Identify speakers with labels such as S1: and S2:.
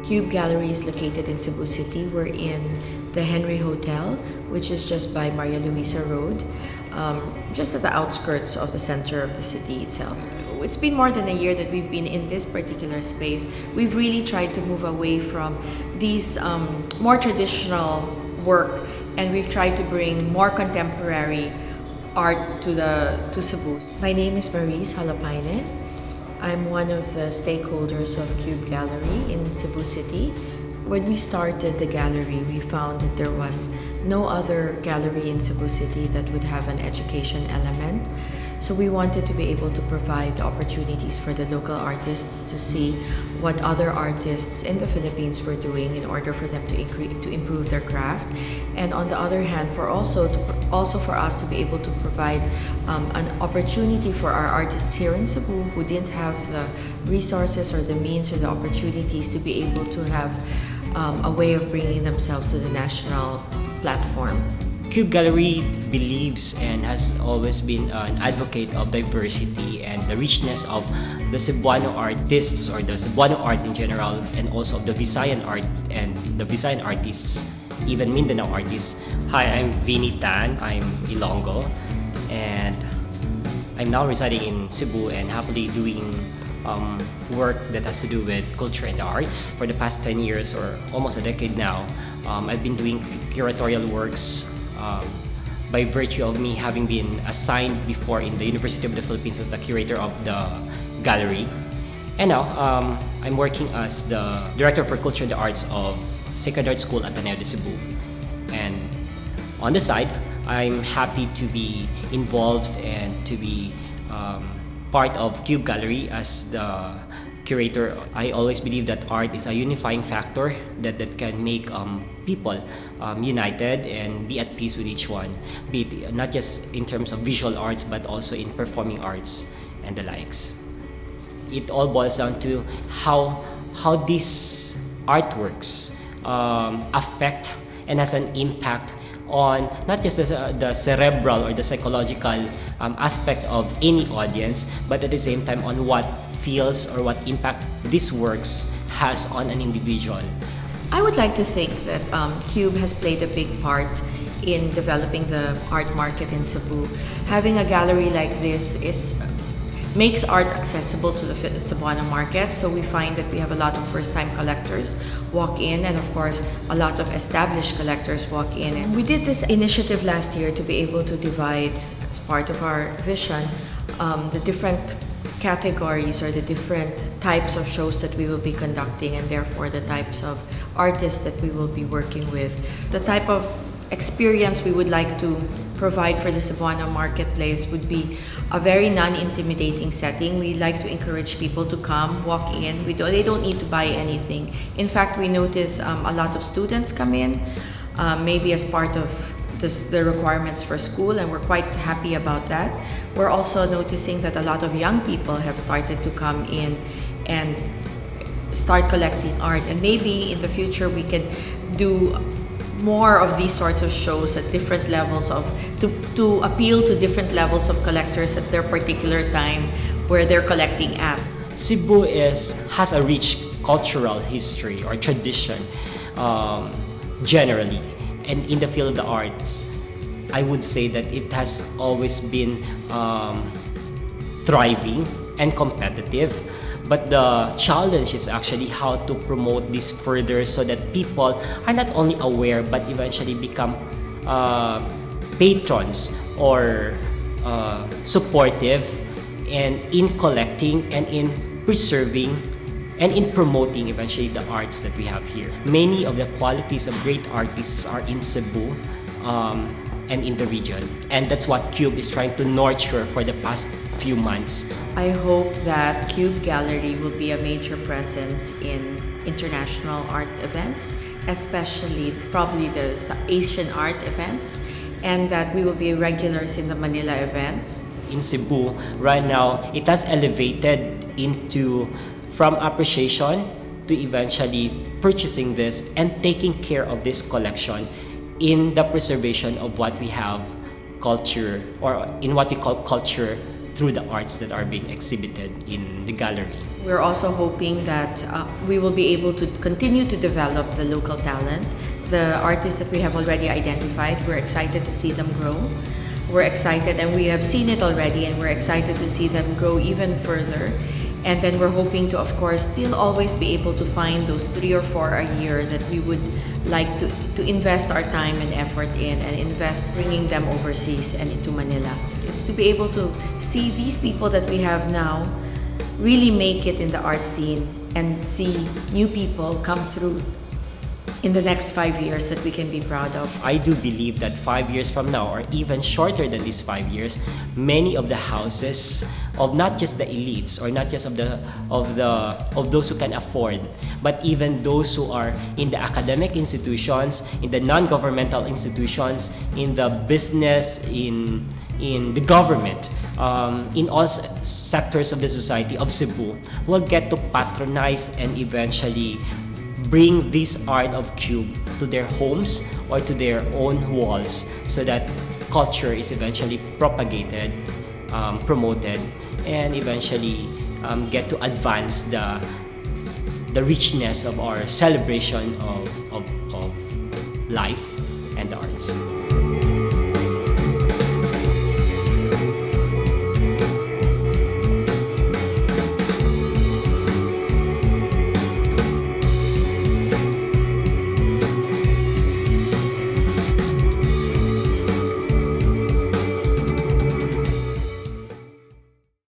S1: Qube Gallery is located in Cebu City. We're in the Henry Hotel, which is just by Maria Luisa Road, just at the outskirts of the center of the city itself. It's been more than a year that we've been in this particular space. We've really tried to move away from these more traditional work, and we've tried to bring more contemporary art to Cebu. My name is Maurice Halapainen. I'm one of the stakeholders of Qube Gallery in Cebu City. When we started the gallery, we found that there was no other gallery in Cebu City that would have an education element. So we wanted to be able to provide opportunities for the local artists to see what other artists in the Philippines were doing in order for them to improve their craft. And on the other hand, for us to be able to provide an opportunity for our artists here in Cebu who didn't have the resources or the means or the opportunities to be able to have a way of bringing themselves to the national platform.
S2: Qube Gallery believes and has always been an advocate of diversity and the richness of the Cebuano artists or the Cebuano art in general, and also of the Visayan art and the Visayan artists, even Mindanao artists. Hi, I'm Vinny Tan. I'm Ilonggo, and I'm now residing in Cebu and happily doing work that has to do with culture and the arts. For the past 10 years or almost a decade now, I've been doing curatorial works by virtue of me having been assigned before in the University of the Philippines as the curator of the gallery. And now, I'm working as the Director for Culture and the Arts of Sacred Art School at Ateneo de Cebu. And on the side, I'm happy to be involved and to be part of Qube Gallery as the curator. I always believe that art is a unifying factor that can make people united and be at peace with each one, be it not just in terms of visual arts but also in performing arts and the likes. It all boils down to how these artworks affect and has an impact on not just the cerebral or the psychological aspect of any audience, but at the same time on what feels or what impact these works has on an individual.
S1: I would like to think that Qube has played a big part in developing the art market in Cebu. Having a gallery like this makes art accessible to the Cebuano market, so we find that we have a lot of first-time collectors walk in, and of course a lot of established collectors walk in. And we did this initiative last year to be able to divide, as part of our vision, the different categories or the different types of shows that we will be conducting, and therefore the types of artists that we will be working with, the type of experience we would like to provide for the Cebuano marketplace would be a very non-intimidating setting. We like to encourage people to come, walk in. They don't need to buy anything. In fact, we notice a lot of students come in, maybe as part of the requirements for school, and we're quite happy about that. We're also noticing that a lot of young people have started to come in and start collecting art, and maybe in the future we can do more of these sorts of shows at different levels to appeal to different levels of collectors at their particular time where they're collecting at.
S2: Cebu has a rich cultural history or tradition generally, and in the field of the arts, I would say that it has always been thriving and competitive. But the challenge is actually how to promote this further so that people are not only aware but eventually become patrons or supportive and in collecting and in preserving and in promoting eventually the arts that we have here. Many of the qualities of great artists are in Cebu and in the region, and that's what Qube is trying to nurture for the past few months.
S1: I hope that Qube Gallery will be a major presence in international art events, especially probably the Asian art events, and that we will be regulars in the Manila events.
S2: In Cebu, right now, it has elevated from appreciation to eventually purchasing this and taking care of this collection in the preservation of what we have culture, or in what we call culture through the arts that are being exhibited in the gallery.
S1: We're also hoping that we will be able to continue to develop the local talent. The artists that we have already identified, we're excited to see them grow. We're excited, and we have seen it already, and we're excited to see them grow even further. And then we're hoping to, of course, still always be able to find those 3 or 4 a year that we would like to invest our time and effort in, and invest bringing them overseas and into Manila. It's to be able to see these people that we have now really make it in the art scene, and see new people come through in the next 5 years that we can be proud of.
S2: I do believe that 5 years from now, or even shorter than these 5 years, many of the houses of not just the elites, or not just of those who can afford, but even those who are in the academic institutions, in the non-governmental institutions, in the business, in the government, in all sectors of the society of Cebu, will get to patronize and eventually bring this art of Qube to their homes or to their own walls, so that culture is eventually propagated, promoted, and eventually get to advance the richness of our celebration of life and the arts.